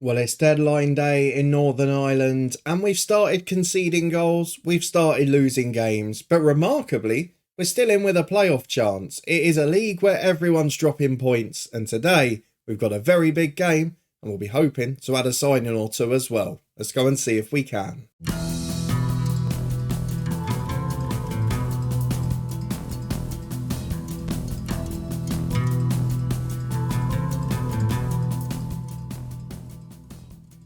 Well, it's deadline day in Northern Ireland, and we've started conceding goals, we've started losing games, but remarkably, we're still in with a playoff chance. It is a league where everyone's dropping points, and today we've got a very big game, and we'll be hoping to add a signing or two as well. Let's go and see if we can.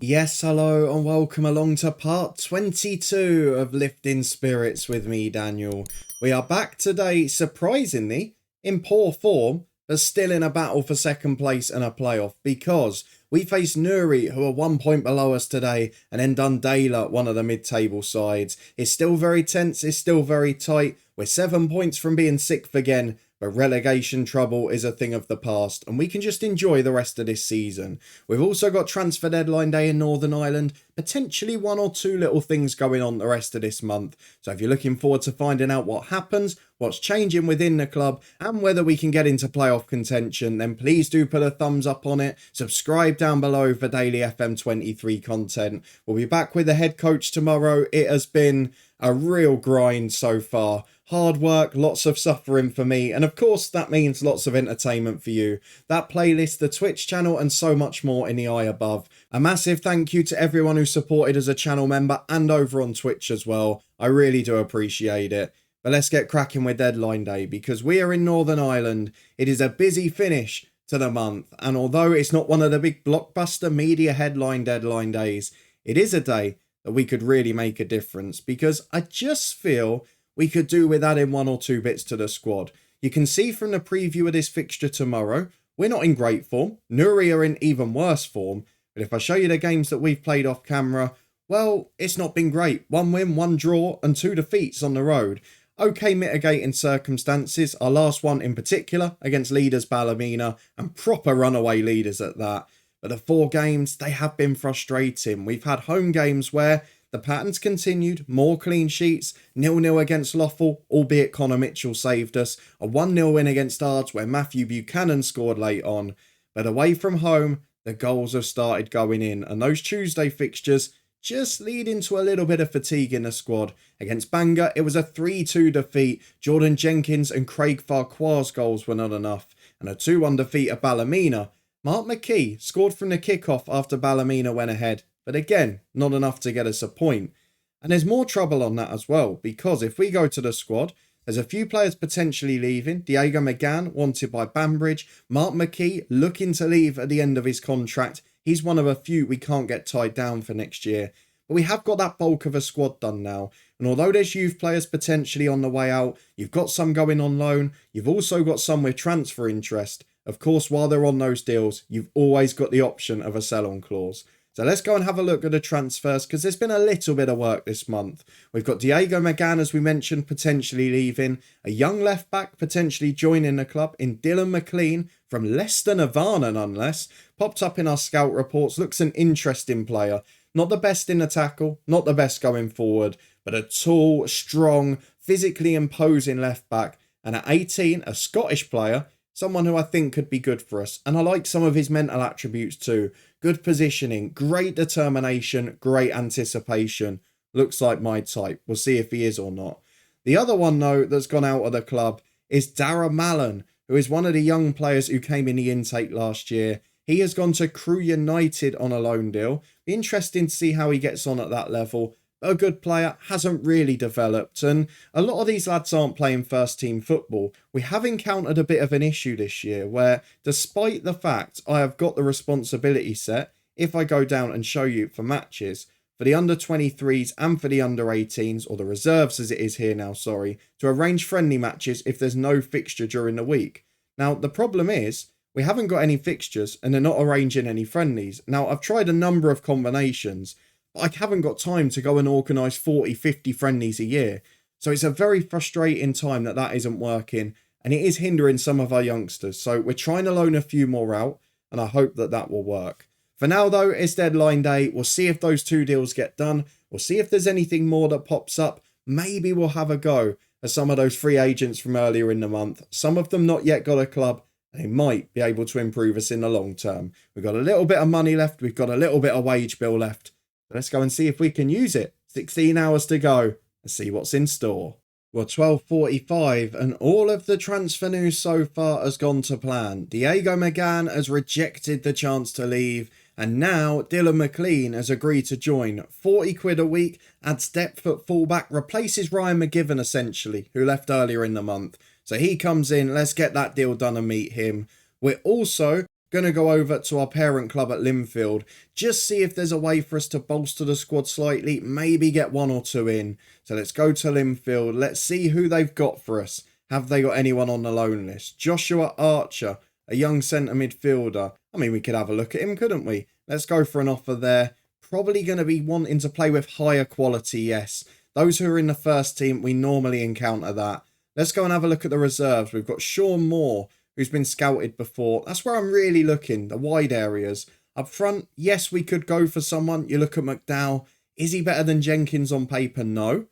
Yes, hello and welcome along to part 22 of Lifting Spirits with me, Daniel. We are back today, surprisingly, in poor form, but still in a battle for second place and a playoff because we face Newry, who are 1 point below us today, and then Dundalk, one of the mid-table sides. It's still very tense, it's still very tight. We're 7 points from being sixth again, but relegation trouble is a thing of the past, and we can just enjoy the rest of this season. We've also got transfer deadline day in Northern Ireland, potentially one or two little things going on the rest of this month. So if you're looking forward to finding out what happens, what's changing within the club, and whether we can get into playoff contention, then please do put a thumbs up on it. Subscribe down below for daily FM23 content. We'll be back with the head coach tomorrow. It has been a real grind so far. Hard work, lots of suffering for me, and of course that means lots of entertainment for you. That playlist, the Twitch channel, and so much more in the eye above. A massive thank you to everyone who supported as a channel member and over on Twitch as well. I really do appreciate it. But let's get cracking with deadline day, because we are in Northern Ireland. It is a busy finish to the month, and although it's not one of the big blockbuster media headline deadline days, it is a day that we could really make a difference, because I just feel we could do with adding one or two bits to the squad. You can see from the preview of this fixture tomorrow, we're not in great form. Newry are in even worse form. But if I show you the games that we've played off camera, well, it's not been great. 1 win, 1 draw, and 2 defeats on the road. Okay mitigating circumstances, our last one in particular against leaders Ballymena, and proper runaway leaders at that. But the 4 games, they have been frustrating. We've had home games where the pattern's continued, more clean sheets, 0-0 against Lothal, albeit Connor Mitchell saved us, a 1-0 win against Ards where Matthew Buchanan scored late on. But away from home, the goals have started going in, and those Tuesday fixtures just leading to a little bit of fatigue in the squad. Against Bangor, it was a 3-2 defeat. Jordan Jenkins and Craig Farquhar's goals were not enough, and a 2-1 defeat at Ballymena. Mark McKee scored from the kickoff after Ballymena went ahead, but again, not enough to get us a point. And there's more trouble on that as well, because if we go to the squad, there's a few players potentially leaving. Diego McGann, wanted by Banbridge. Mark McKee, looking to leave at the end of his contract. He's one of a few we can't get tied down for next year. But we have got that bulk of a squad done now. And although there's youth players potentially on the way out, you've got some going on loan. You've also got some with transfer interest. Of course, while they're on those deals, you've always got the option of a sell-on clause. So let's go and have a look at the transfers, because there's been a little bit of work this month. We've got Diego McGann, as we mentioned, potentially leaving. A young left-back potentially joining the club in Dylan McLean from Leicester Nirvana, nonetheless. Popped up in our scout reports. Looks an interesting player. Not the best in the tackle, not the best going forward, but a tall, strong, physically imposing left-back. And at 18, a Scottish player, someone who I think could be good for us. And I like some of his mental attributes too. Good positioning, great determination, great anticipation. Looks like my type. We'll see if he is or not. The other one, though, that's gone out of the club is Dara Mallon, who is one of the young players who came in the intake last year. He has gone to Crewe United on a loan deal. Be interesting to see how he gets on at that level. A good player, hasn't really developed, and a lot of these lads aren't playing first team football. We have encountered a bit of an issue this year where, despite the fact I have got the responsibility set, if I go down and show you for matches, for the under 23s and for the under 18s, or the reserves as it is here now, sorry, to arrange friendly matches if there's no fixture during the week. Now, the problem is, we haven't got any fixtures and they're not arranging any friendlies. Now, I've tried a number of combinations, I haven't got time to go and organise 40, 50 friendlies a year. So it's a very frustrating time that isn't working, and it is hindering some of our youngsters. So we're trying to loan a few more out, and I hope that will work. For now, though, it's deadline day. We'll see if those 2 deals get done. We'll see if there's anything more that pops up. Maybe we'll have a go at some of those free agents from earlier in the month. Some of them not yet got a club, and he might be able to improve us in the long term. We've got a little bit of money left. We've got a little bit of wage bill left. Let's go and see if we can use it. 16 hours to go and see what's in store. Well, 12:45 and all of the transfer news so far has gone to plan. Diego McGann has rejected the chance to leave, and now Dylan McLean has agreed to join. 40 quid a week, adds depth at fullback, replaces Ryan McGivern essentially, who left earlier in the month. So he comes in, let's get that deal done and meet him. We're also going to go over to our parent club at Linfield, just see if there's a way for us to bolster the squad slightly, maybe get one or two in. So let's go to Linfield, let's see who they've got for us. Have they got anyone on the loan list? Joshua Archer, a young centre midfielder. I mean, we could have a look at him, couldn't we? Let's go for an offer there. Probably going to be wanting to play with higher quality, yes. Those who are in the first team, we normally encounter that. Let's go and have a look at the reserves. We've got Sean Moore, who's been scouted before. That's where I'm really looking, the wide areas. Up front, yes, we could go for someone. You look at McDowell. Is he better than Jenkins on paper? No.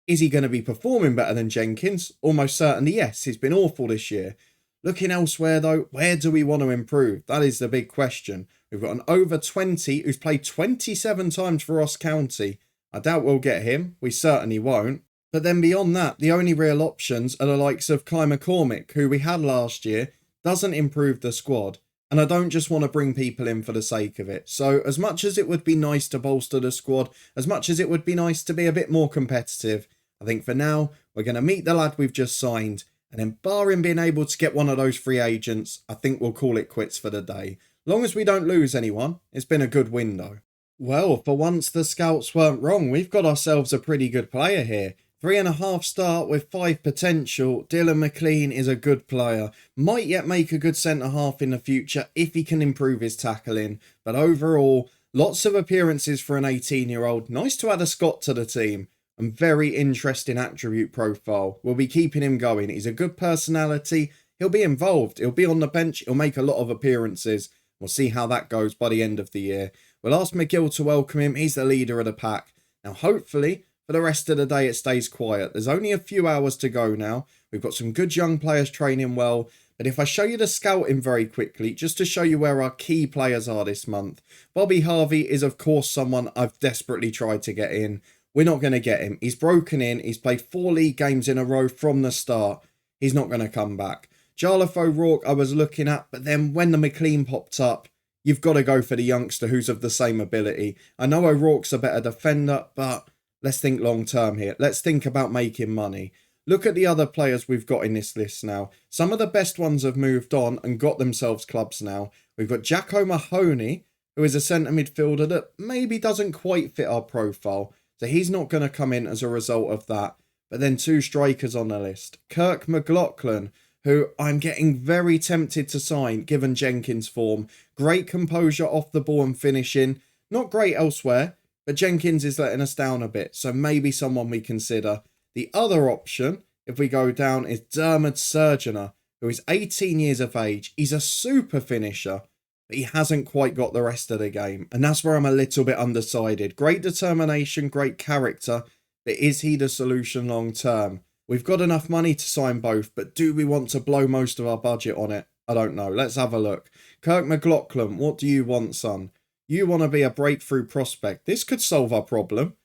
Is he going to be performing better than Jenkins? Almost certainly yes. He's been awful this year. Looking elsewhere though, where do we want to improve? That is the big question. We've got an over 20 who's played 27 times for Ross County. I doubt we'll get him. We certainly won't. But then beyond that, the only real options are the likes of Kai McCormick, who we had last year, doesn't improve the squad. And I don't just want to bring people in for the sake of it. So as much as it would be nice to bolster the squad, as much as it would be nice to be a bit more competitive, I think for now, we're going to meet the lad we've just signed. And then barring being able to get one of those free agents, I think we'll call it quits for the day. Long as we don't lose anyone, it's been a good window. Well, for once the scouts weren't wrong. We've got ourselves a pretty good player here. 3.5 star with 5 potential. Dylan McLean is a good player. Might yet make a good centre-half in the future if he can improve his tackling. But overall, lots of appearances for an 18-year-old. Nice to add a Scot to the team. And very interesting attribute profile. We'll be keeping him going. He's a good personality. He'll be involved. He'll be on the bench. He'll make a lot of appearances. We'll see how that goes by the end of the year. We'll ask McGill to welcome him. He's the leader of the pack. Now, hopefully, for the rest of the day, it stays quiet. There's only a few hours to go now. We've got some good young players training well. But if I show you the scouting very quickly, just to show you where our key players are this month. Bobby Harvey is, of course, someone I've desperately tried to get in. We're not going to get him. He's broken in. He's played 4 league games in a row from the start. He's not going to come back. Jarlath O'Rourke I was looking at, but then when the McLean popped up, you've got to go for the youngster who's of the same ability. I know O'Rourke's a better defender, but let's think long term here. Let's think about making money. Look at the other players we've got in this list now. Some of the best ones have moved on and got themselves clubs now. We've got Jack O'Mahony, who is a centre midfielder that maybe doesn't quite fit our profile. So he's not going to come in as a result of that. But then 2 strikers on the list. Kirk McLaughlin, who I'm getting very tempted to sign given Jenkins' form. Great composure off the ball and finishing. Not great elsewhere, but Jenkins is letting us down a bit. So maybe someone we consider. The other option, if we go down, is Dermot Surgener, who is 18 years of age. He's a super finisher, but he hasn't quite got the rest of the game. And that's where I'm a little bit undecided. Great determination, great character, but is he the solution long term? We've got enough money to sign both, but do we want to blow most of our budget on it? I don't know. Let's have a look. Kirk McLaughlin, what do you want, son? You want to be a breakthrough prospect. This could solve our problem.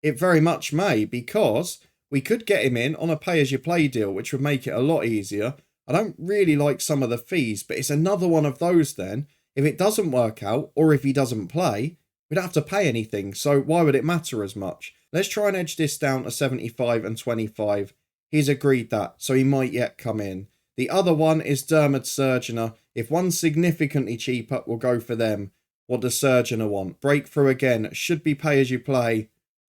It very much may, because we could get him in on a pay-as-you-play deal, which would make it a lot easier. I don't really like some of the fees, but it's another one of those then. If it doesn't work out, or if he doesn't play, we don't have to pay anything, so why would it matter as much? Let's try and edge this down to 75 and 25. He's agreed that, so he might yet come in. The other one is Dermot Surgener. If one's significantly cheaper, we'll go for them. What does Surgener want? Breakthrough again. Should be pay as you play.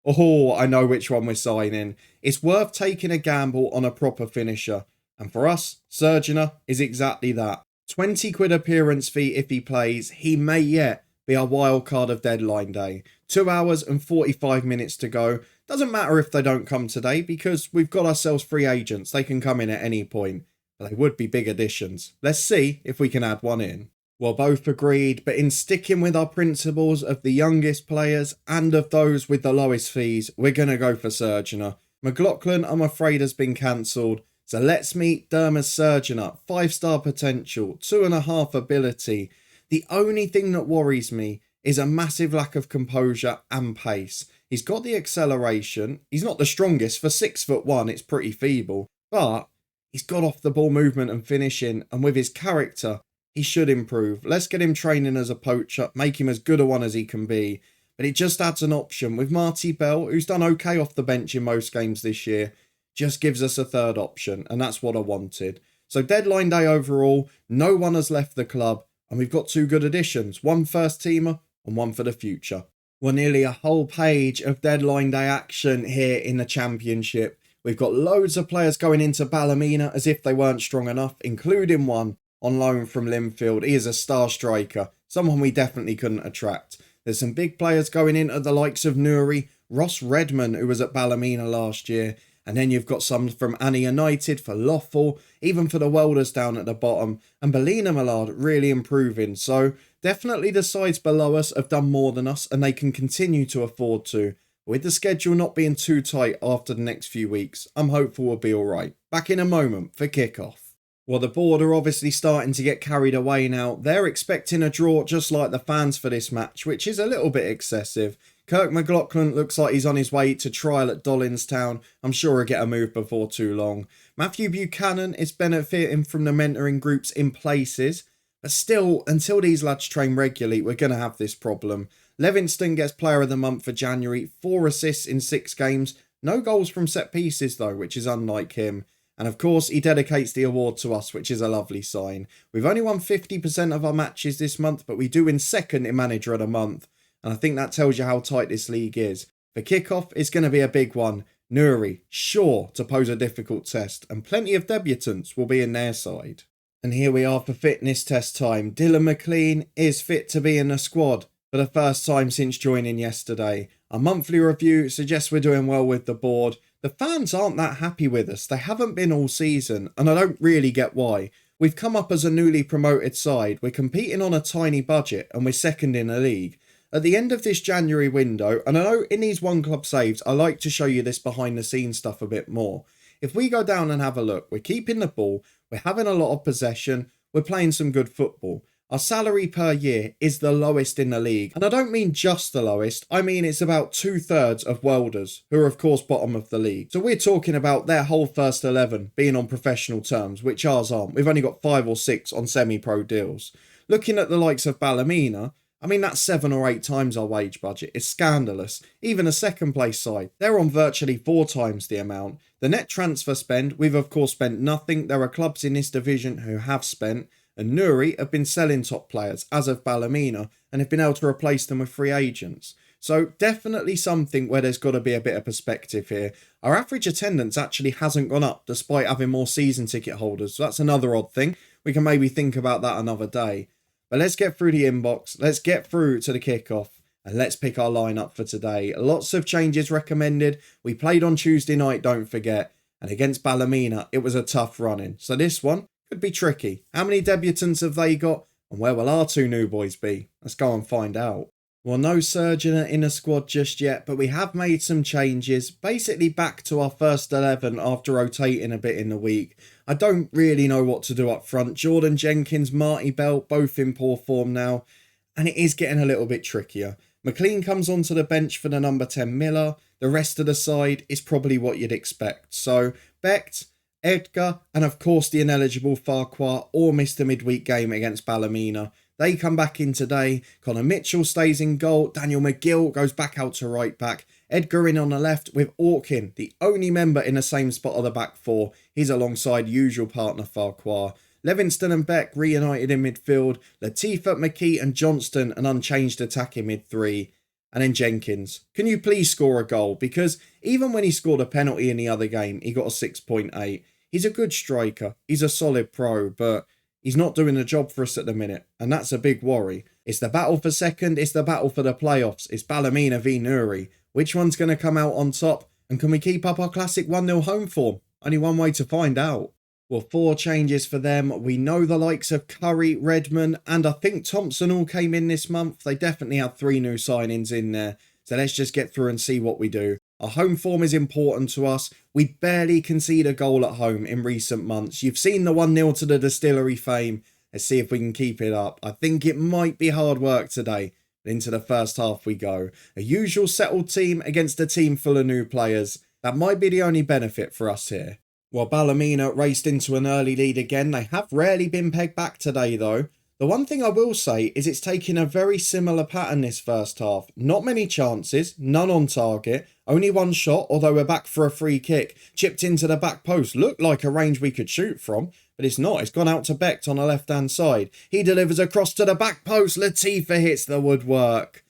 Oh, I know which one we're signing. It's worth taking a gamble on a proper finisher. And for us, Surgener is exactly that. 20 quid appearance fee if he plays. He may yet be our wild card of deadline day. 2 hours and 45 minutes to go. Doesn't matter if they don't come today because we've got ourselves free agents. They can come in at any point. But they would be big additions. Let's see if we can add one in. Well, both agreed, but in sticking with our principles of the youngest players and of those with the lowest fees, we're going to go for Surgener. McLaughlin, I'm afraid, has been cancelled. So let's meet Dermot Surgeon, 5-star potential, 2.5 ability. The only thing that worries me is a massive lack of composure and pace. He's got the acceleration. He's not the strongest. For 6'1", it's pretty feeble. But he's got off the ball movement and finishing. And with his character, he should improve. Let's get him training as a poacher. Make him as good a one as he can be. But it just adds an option. With Marty Bell, who's done okay off the bench in most games this year, just gives us a third option. And that's what I wanted. So deadline day overall, no one has left the club. And we've got 2 good additions. One first teamer and one for the future. Well, nearly a whole page of deadline day action here in the Championship. We've got loads of players going into Ballymena as if they weren't strong enough, including one on loan from Linfield. He is a star striker, someone we definitely couldn't attract. There's some big players going in at the likes of Newry, Ross Redman, who was at Ballymena last year. And then you've got some from Annie United for Lothal, even for the Welders down at the bottom. And Ballina Millard really improving. So definitely the sides below us have done more than us and they can continue to afford to. With the schedule not being too tight after the next few weeks, I'm hopeful we'll be alright. Back in a moment for kickoff. Well, the board are obviously starting to get carried away now. They're expecting a draw just like the fans for this match, which is a little bit excessive. Kirk McLaughlin looks like he's on his way to trial at Dolinstown. I'm sure he'll get a move before too long. Matthew Buchanan is benefiting from the mentoring groups in places. But still, until these lads train regularly, we're going to have this problem. Levingston gets player of the month for January. 4 assists in 6 games. No goals from set pieces though, which is unlike him. And of course, he dedicates the award to us, which is a lovely sign. We've only won 50% of our matches this month, but we do win second in manager of the month. And I think that tells you how tight this league is. The kickoff is going to be a big one. Newry, sure to pose a difficult test, and plenty of debutants will be in their side. And here we are for fitness test time. Dylan McLean is fit to be in the squad for the first time since joining yesterday. Our monthly review suggests we're doing well with the board. The fans aren't that happy with us. They haven't been all season, and I don't really get why. We've come up as a newly promoted side. We're competing on a tiny budget, and we're second in the league. At the end of this January window, and I know in these one club saves, I like to show you this behind the scenes stuff a bit more. If we go down and have a look, we're keeping the ball, we're having a lot of possession, we're playing some good football. Our salary per year is the lowest in the league. And I don't mean just the lowest, I mean it's about 2/3 of Welders, who are of course bottom of the league. So we're talking about their whole first 11 being on professional terms, which ours aren't. We've only got 5 or 6 on semi-pro deals. Looking at the likes of Ballymena, I mean, that's 7 or 8 times our wage budget. It's scandalous. Even a second place side, they're on virtually 4 times the amount. The net transfer spend, we've of course spent nothing. There are clubs in this division who have spent, and Newry have been selling top players, as of Ballymena, and have been able to replace them with free agents. So definitely something where there's got to be a bit of perspective here. Our average attendance actually hasn't gone up despite having more season ticket holders. So that's another odd thing. We can maybe think about that another day. But let's get through the inbox, let's get through to the kickoff, and let's pick our lineup for today. Lots of changes recommended. We played on Tuesday night, don't forget, and against Ballymena, it was a tough run-in. So this one could be tricky. How many debutants have they got, and where will our 2 new boys be? Let's go and find out. Well, no Surgeon in the squad just yet, but we have made some changes. Basically back to our first 11 after rotating a bit in the week. I don't really know what to do up front. Jordan Jenkins, Marty Bell, both in poor form now. And it is getting a little bit trickier. McLean comes onto the bench for the number 10 Miller. The rest of the side is probably what you'd expect. So Becht, Edgar, and of course the ineligible Farquhar all missed the midweek game against Ballymena. They come back in today. Connor Mitchell stays in goal. Daniel McGill goes back out to right back. Edgar in on the left with Orkin, the only member in the same spot of the back 4. He's alongside usual partner Farquhar. Levingston and Beck reunited in midfield. Latifa, McKee and Johnston an unchanged attack in mid 3. And then Jenkins. Can you please score a goal? Because even when he scored a penalty in the other game, he got a 6.8. He's a good striker. He's a solid pro, but he's not doing the job for us at the minute, and that's a big worry. It's the battle for second, it's the battle for the playoffs, it's Ballymena v Newry. Which one's going to come out on top, and can we keep up our classic 1-0 home form? Only one way to find out. Well, 4 changes for them. We know the likes of Curry, Redmond, and I think Thompson all came in this month. They definitely had 3 new signings in there. So let's just get through and see what we do. Our home form is important to us. We barely concede a goal at home in recent months. You've seen the 1-0 to the Distillery fame. Let's see if we can keep it up. I think it might be hard work today. But into the first half we go. A usual settled team against a team full of new players. That might be the only benefit for us here. While Ballymena raced into an early lead again, they have rarely been pegged back today though. The one thing I will say is it's taken a very similar pattern this first half. Not many chances, none on target, only one shot, although we're back for a free kick. Chipped into the back post, looked like a range we could shoot from, but it's not. It's gone out to Becht on the left-hand side. He delivers across to the back post, Latifa hits the woodwork.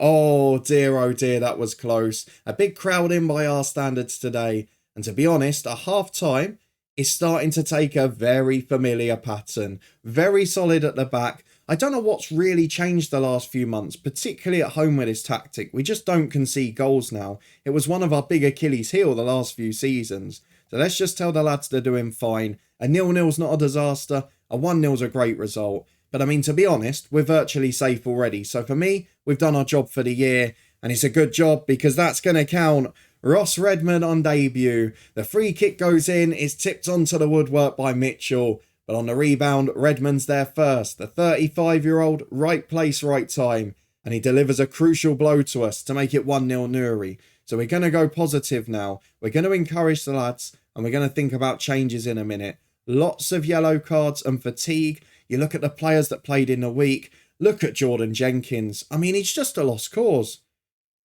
Oh dear, that was close. A big crowd in by our standards today. And to be honest, at half-time, is starting to take a very familiar pattern. Very solid at the back. I don't know what's really changed the last few months, particularly at home with this tactic. We just don't concede goals now. It was one of our big Achilles heel the last few seasons. So let's just tell the lads they're doing fine. A 0-0's not a disaster. A 1-0's a great result. But I mean, to be honest, we're virtually safe already. So for me, we've done our job for the year. And it's a good job because that's going to count. Ross Redmond on debut. The free kick goes in, is tipped onto the woodwork by Mitchell. But on the rebound, Redmond's there first. The 35-year-old, right place, right time. And he delivers a crucial blow to us to make it 1-0 Newry. So we're going to go positive now. We're going to encourage the lads and we're going to think about changes in a minute. Lots of yellow cards and fatigue. You look at the players that played in the week. Look at Jordan Jenkins. I mean, he's just a lost cause.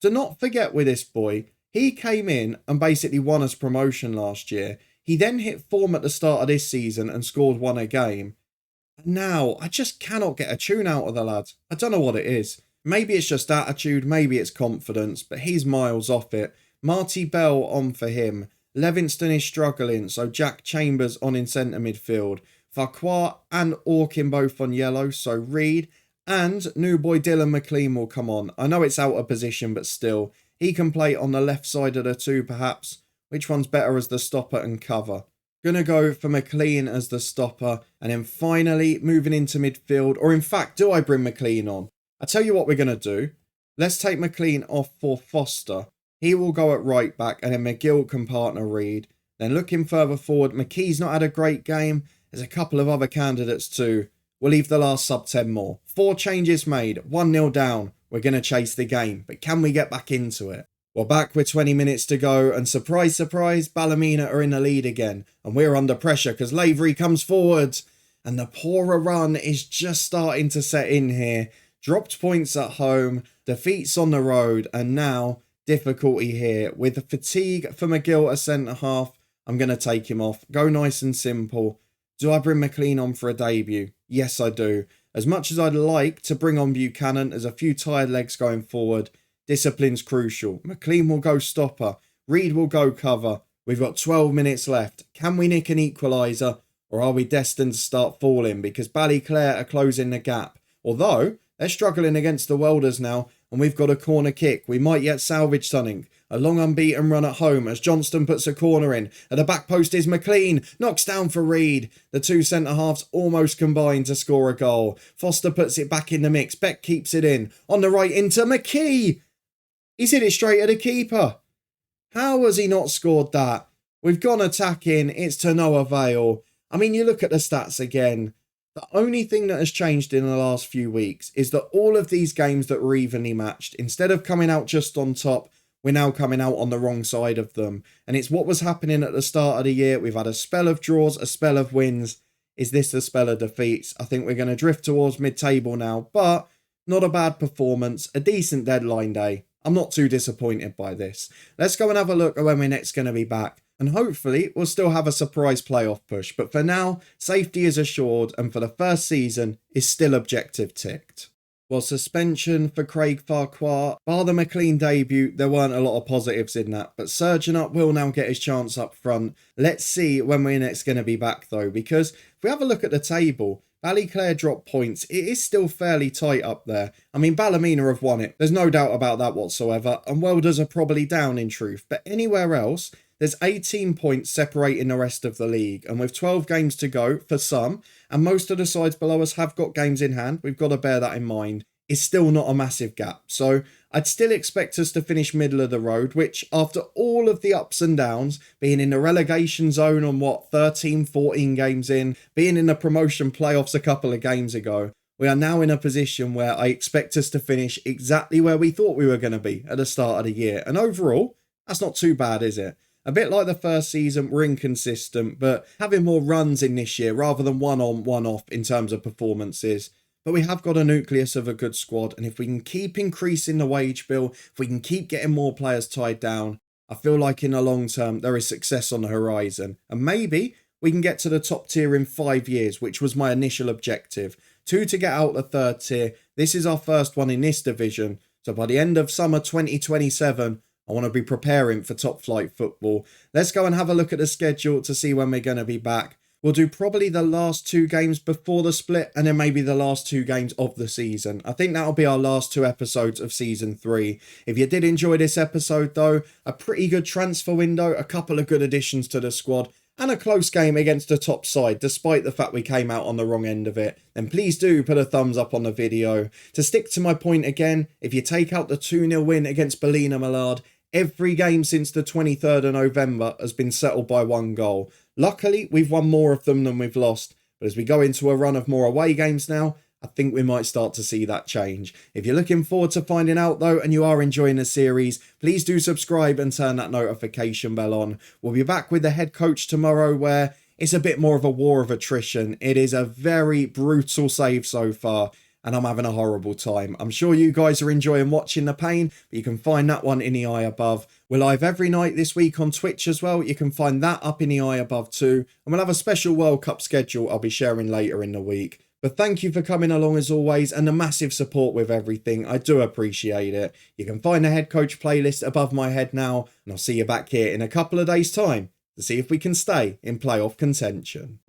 Do not forget with this boy, he came in and basically won us promotion last year. He then hit form at the start of this season and scored one a game. Now, I just cannot get a tune out of the lad. I don't know what it is. Maybe it's just attitude, maybe it's confidence, but he's miles off it. Marty Bell on for him. Levingston is struggling, so Jack Chambers on in centre midfield. Farquhar and Orkin both on yellow, so Reed and new boy Dylan McLean will come on. I know it's out of position, but still. He can play on the left side of the two, perhaps. Which one's better as the stopper and cover? Gonna go for McLean as the stopper. And then finally moving into midfield. Or in fact, do I bring McLean on? I tell you what we're going to do. Let's take McLean off for Foster. He will go at right back. And then McGill can partner Reed. Then looking further forward, McKee's not had a great game. There's a couple of other candidates too. We'll leave the last sub 10 more. 4 changes made. 1-0 down. We're going to chase the game, but can we get back into it? We're back with 20 minutes to go, and surprise, surprise, Ballymena are in the lead again, and we're under pressure because Lavery comes forward, and the poorer run is just starting to set in here. Dropped points at home, defeats on the road, and now difficulty here. With the fatigue for McGill at centre-half, I'm going to take him off. Go nice and simple. Do I bring McLean on for a debut? Yes, I do. As much as I'd like to bring on Buchanan, there's a few tired legs going forward. Discipline's crucial. McLean will go stopper. Reed will go cover. We've got 12 minutes left. Can we nick an equaliser? Or are we destined to start falling? Because Ballyclare are closing the gap. Although, they're struggling against the Welders now. And we've got a corner kick. We might yet salvage something. A long unbeaten run at home as Johnston puts a corner in. At the back post is McLean. Knocks down for Reed. The two centre-halves almost combine to score a goal. Foster puts it back in the mix. Beck keeps it in. On the right into McKee. He's hit it straight at the keeper. How has he not scored that? We've gone attacking. It's to no avail. I mean, you look at the stats again. The only thing that has changed in the last few weeks is that all of these games that were evenly matched, instead of coming out just on top, we're now coming out on the wrong side of them. And it's what was happening at the start of the year. We've had a spell of draws, a spell of wins. Is this the spell of defeats? I think we're going to drift towards mid-table now, but not a bad performance. A decent deadline day. I'm not too disappointed by this. Let's go and have a look at when we're next going to be back. And hopefully we'll still have a surprise playoff push. But for now, safety is assured and for the first season is still objective ticked. Well, suspension for Craig Farquhar. Bar the McLean debut, there weren't a lot of positives in that. But Surgeon Up will now get his chance up front. Let's see when we're next going to be back though. Because if we have a look at the table, Ballyclare dropped points. It is still fairly tight up there. I mean, Ballymena have won it. There's no doubt about that whatsoever. And Welders are probably down in truth. But anywhere else, there's 18 points separating the rest of the league. And with 12 games to go for some, and most of the sides below us have got games in hand, we've got to bear that in mind, it's still not a massive gap. So I'd still expect us to finish middle of the road, which after all of the ups and downs, being in the relegation zone on 13, 14 games in, being in the promotion playoffs a couple of games ago, we are now in a position where I expect us to finish exactly where we thought we were going to be at the start of the year. And overall, that's not too bad, is it? A bit like the first season, we're inconsistent, but having more runs in this year rather than one on, one off in terms of performances. But we have got a nucleus of a good squad, and if we can keep increasing the wage bill, if we can keep getting more players tied down, I feel like in the long term there is success on the horizon. And maybe we can get to the top tier in 5 years, which was my initial objective. 2 to get out the third tier. This is our first one in this division. So by the end of summer 2027, I want to be preparing for top flight football. Let's go and have a look at the schedule to see when we're going to be back. We'll do probably the last 2 games before the split and then maybe the last 2 games of the season. I think that'll be our last 2 episodes of season 3. If you did enjoy this episode though, a pretty good transfer window, a couple of good additions to the squad, and a close game against the top side, despite the fact we came out on the wrong end of it, then please do put a thumbs up on the video. To stick to my point again, if you take out the 2-0 win against Ballina Millard, every game since the 23rd of November has been settled by 1 goal. Luckily, we've won more of them than we've lost, but as we go into a run of more away games now, I think we might start to see that change. If you're looking forward to finding out though, and you are enjoying the series, please do subscribe and turn that notification bell on. We'll be back with the head coach tomorrow where it's a bit more of a war of attrition. It is a very brutal save so far, and I'm having a horrible time. I'm sure you guys are enjoying watching the pain, but you can find that one in the eye above. We're live every night this week on Twitch as well. You can find that up in the eye above too. And we'll have a special World Cup schedule I'll be sharing later in the week. But thank you for coming along as always and the massive support with everything. I do appreciate it. You can find the head coach playlist above my head now, and I'll see you back here in a couple of days' time to see if we can stay in playoff contention.